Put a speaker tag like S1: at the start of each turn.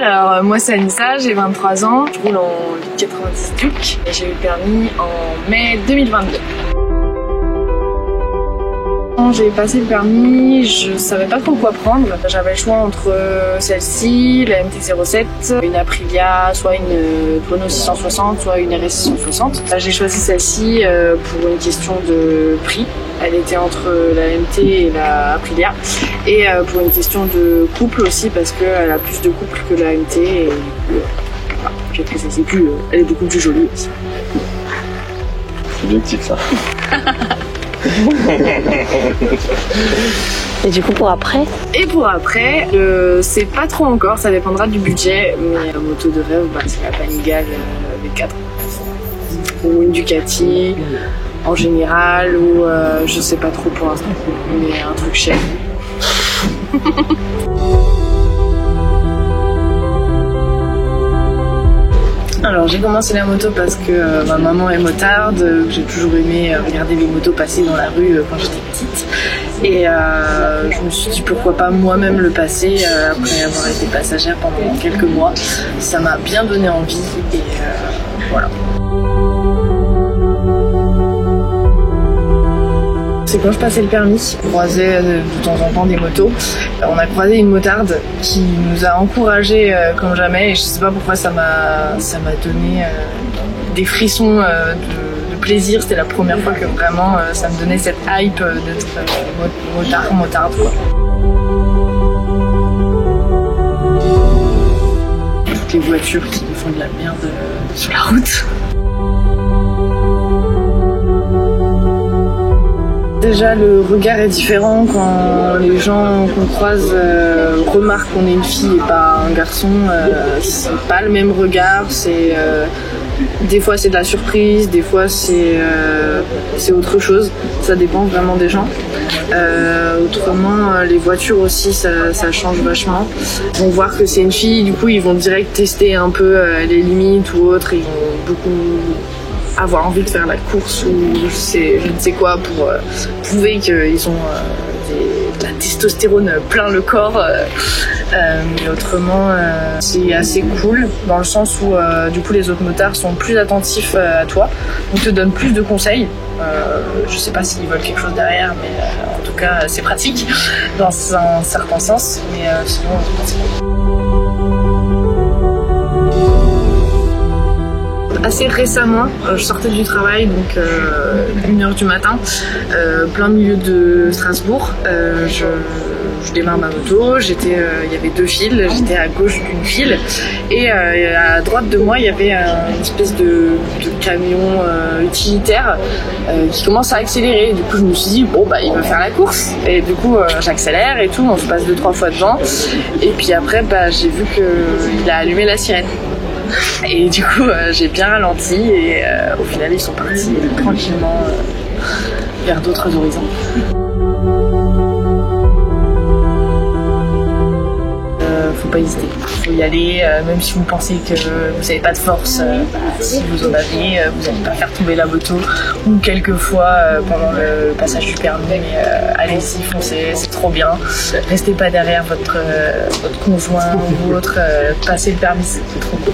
S1: Alors, moi c'est Anissa, j'ai 23 ans, je roule en 90 Duke et j'ai eu le permis en mai 2022. Quand j'ai passé le permis, je savais pas trop quoi prendre. J'avais le choix entre celle-ci, la MT-07, une Aprilia, soit une Peugeot 660, soit une RS 660. J'ai choisi celle-ci pour une question de prix. Elle était entre la MT et la Aprilia. Et pour une question de couple aussi, parce qu'elle a plus de couple que la MT. Et voilà, j'ai pris celle-ci. Elle est beaucoup plus jolie aussi.
S2: C'est bien type ça.
S3: Et du coup pour après?
S1: Et pour après, je sais pas trop encore, ça dépendra du budget, mais la moto de rêve, c'est la Panigale V4. Ou une Ducati en général, ou je sais pas trop pour l'instant, mais un truc cher. Alors j'ai commencé la moto parce que ma maman est motarde, j'ai toujours aimé regarder les motos passer dans la rue quand j'étais petite. Et je me suis dit pourquoi pas moi-même le passer après avoir été passagère pendant quelques mois. Ça m'a bien donné envie et voilà. C'est quand je passais le permis, on croisait de temps en temps des motos. On a croisé une motarde qui nous a encouragés comme jamais et je sais pas pourquoi ça m'a donné des frissons de plaisir. C'était la première fois que vraiment ça me donnait cette hype d'être motarde quoi. Toutes les voitures qui me font de la merde sur la route. Déjà, le regard est différent quand les gens qu'on croise remarquent qu'on est une fille et pas un garçon. C'est pas le même regard. Des fois, c'est de la surprise, des fois, c'est autre chose. Ça dépend vraiment des gens. Autrement, les voitures aussi, ça change vachement. Ils vont voir que c'est une fille, du coup, ils vont direct tester un peu les limites ou autres. Ils vont beaucoup avoir envie de faire la course ou je ne sais quoi pour prouver qu'ils ont de la testostérone plein le corps. Mais autrement, c'est assez cool dans le sens où du coup les autres motards sont plus attentifs à toi, donc te donnent plus de conseils. Je sais pas s'ils veulent quelque chose derrière, mais en tout cas c'est pratique dans un certain sens. Mais sinon, c'est cool. Assez récemment, je sortais du travail, donc 1h du matin, plein milieu de Strasbourg. Je démarre ma moto, il y avait deux fils, j'étais à gauche d'une file et à droite de moi il y avait une espèce de camion utilitaire qui commence à accélérer. Du coup je me suis dit bon il va faire la course et du coup j'accélère et tout, on se passe 2-3 fois devant et puis après j'ai vu qu'il a allumé la sirène. Et du coup j'ai bien ralenti et au final ils sont partis tranquillement vers d'autres horizons. Faut pas hésiter, faut y aller, même si vous pensez que vous n'avez pas de force, si vous en avez, vous n'allez pas faire tomber la moto, ou quelquefois pendant le passage du permis, allez-y, foncez, c'est trop bien, restez pas derrière votre conjoint ou autre, passez le permis, c'est trop cool.